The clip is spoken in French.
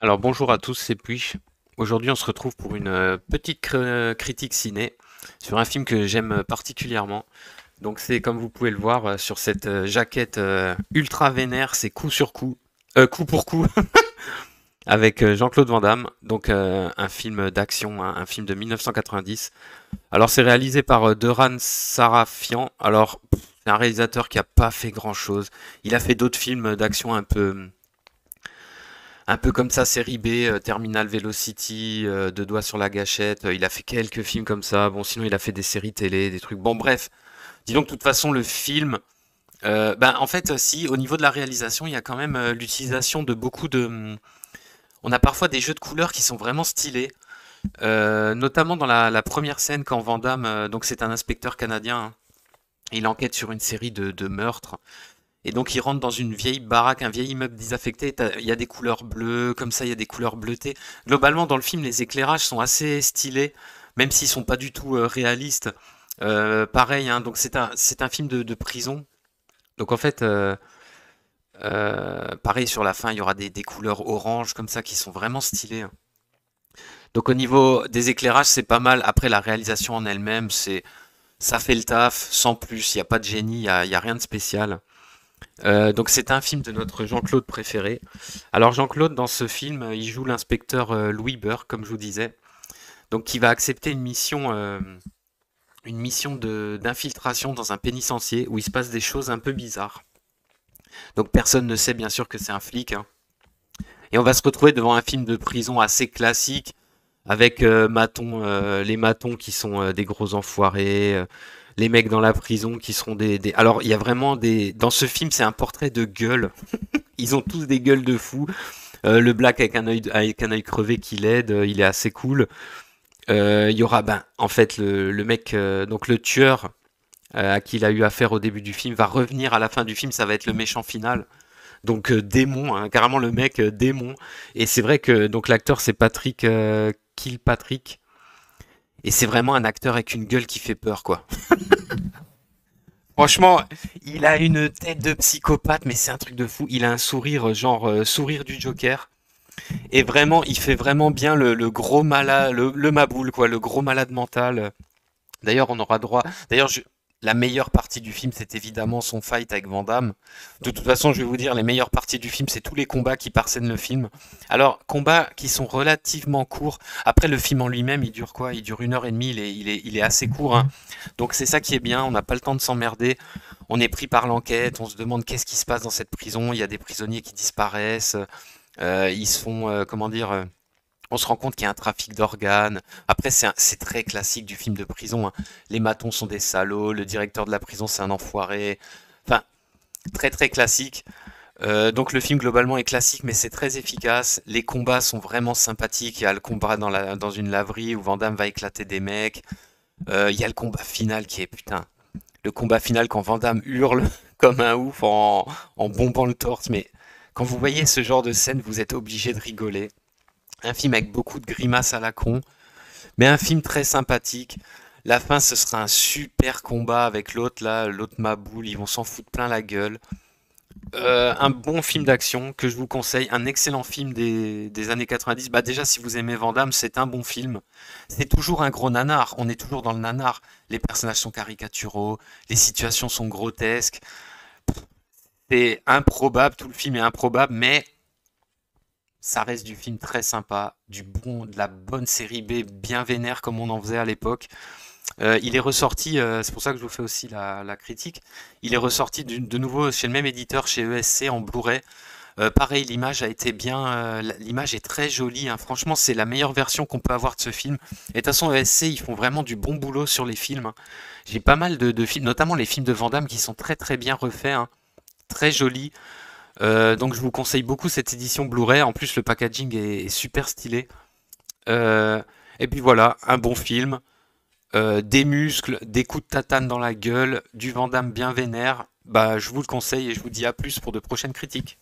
Alors bonjour à tous, c'est Puich. Aujourd'hui on se retrouve pour une petite critique ciné sur un film que j'aime particulièrement. Donc c'est comme vous pouvez le voir sur cette jaquette ultra vénère, c'est coup sur coup, coup pour coup, avec Jean-Claude Van Damme. Donc un film d'action, un film de 1990. Alors c'est réalisé par Doran Sarafian. Alors c'est un réalisateur qui a pas fait grand-chose. Il a fait d'autres films d'action un peu comme ça, série B, Terminal Velocity, Deux doigts sur la gâchette. Il a fait quelques films comme ça. Bon, sinon, il a fait des séries télé, des trucs. Bon, bref. Disons que de toute façon, le film. Ben, en fait, si, au niveau de la réalisation, il y a quand même l'utilisation de beaucoup de. On a parfois des jeux de couleurs qui sont vraiment stylés. Notamment dans la première scène quand Van Damme. Donc, c'est un inspecteur canadien, hein. Il enquête sur une série de meurtres. Et donc il rentre dans une vieille baraque, un vieil immeuble désaffecté. Il y a des couleurs bleues, comme ça il y a des couleurs bleutées. Globalement dans le film les éclairages sont assez stylés, même s'ils sont pas du tout réalistes. Pareil, hein, donc c'est un film de prison. Donc en fait, pareil sur la fin il y aura des couleurs orange comme ça qui sont vraiment stylées, hein. Donc au niveau des éclairages c'est pas mal. Après la réalisation en elle-même ça fait le taf sans plus. Il y a pas de génie, il y a rien de spécial. Donc c'est un film de notre Jean-Claude préféré. Alors Jean-Claude, dans ce film, il joue l'inspecteur Louis Burke, comme je vous disais, donc qui va accepter une mission d'infiltration dans un pénitencier où il se passe des choses un peu bizarres. Donc personne ne sait bien sûr que c'est un flic, hein. Et on va se retrouver devant un film de prison assez classique avec les matons qui sont des gros enfoirés, les mecs dans la prison qui seront Alors il y a vraiment des. Dans ce film, c'est un portrait de gueule. Ils ont tous des gueules de fous. Le Black avec un œil crevé qui l'aide, il est assez cool. Il y aura, ben, en fait, le mec, donc le tueur à qui il a eu affaire au début du film, va revenir à la fin du film, ça va être le méchant final. Donc démon, hein, carrément le mec démon. Et c'est vrai que donc l'acteur c'est Patrick Kilpatrick. Et c'est vraiment un acteur avec une gueule qui fait peur, quoi. Franchement, il a une tête de psychopathe, mais c'est un truc de fou. Il a un sourire, genre sourire du Joker. Et vraiment, il fait vraiment bien le gros malade, le maboule, quoi, le gros malade mental. D'ailleurs, on aura droit. D'ailleurs, la meilleure partie du film, c'est évidemment son fight avec Van Damme. De toute façon, je vais vous dire, les meilleures parties du film, c'est tous les combats qui parsèment le film. Alors, combats qui sont relativement courts. Après, le film en lui-même, il dure quoi? Il dure 1 heure et demie, il est assez court, hein. Donc, c'est ça qui est bien, on n'a pas le temps de s'emmerder. On est pris par l'enquête, on se demande qu'est-ce qui se passe dans cette prison. Il y a des prisonniers qui disparaissent. Ils se font, comment dire, on se rend compte qu'il y a un trafic d'organes. Après, c'est très classique du film de prison, hein. Les matons sont des salauds, le directeur de la prison c'est un enfoiré. Enfin, très très classique. Donc le film globalement est classique, mais c'est très efficace. Les combats sont vraiment sympathiques. Il y a le combat dans une laverie où Van Damme va éclater des mecs. Il y a le combat final qui est putain. Le combat final quand Van Damme hurle comme un ouf en bombant le torse. Mais quand vous voyez ce genre de scène, vous êtes obligé de rigoler. Un film avec beaucoup de grimaces à la con, mais un film très sympathique. La fin, ce sera un super combat avec l'autre là, l'autre Maboule, ils vont s'en foutre plein la gueule. Un bon film d'action que je vous conseille, un excellent film des années 90. Bah déjà, si vous aimez Van Damme, c'est un bon film. C'est toujours un gros nanar, on est toujours dans le nanar. Les personnages sont caricaturaux, les situations sont grotesques. C'est improbable, tout le film est improbable, mais ça reste du film très sympa, de la bonne série B bien vénère comme on en faisait à l'époque. Il est ressorti, c'est pour ça que je vous fais aussi la critique. Il est ressorti de nouveau chez le même éditeur, chez ESC en Blu-ray. Pareil, l'image a été bien, l'image est très jolie, hein. Franchement, c'est la meilleure version qu'on peut avoir de ce film. Et de toute façon, ESC, ils font vraiment du bon boulot sur les films, hein. J'ai pas mal de films, notamment les films de Van Damme, qui sont très très bien refaits, hein, très jolis. Donc je vous conseille beaucoup cette édition Blu-ray. En plus, le packaging est super stylé. Euh, et puis voilà, un bon film, des muscles, des coups de tatane dans la gueule, du Van Damme bien vénère. Bah, je vous le conseille et je vous dis à plus pour de prochaines critiques.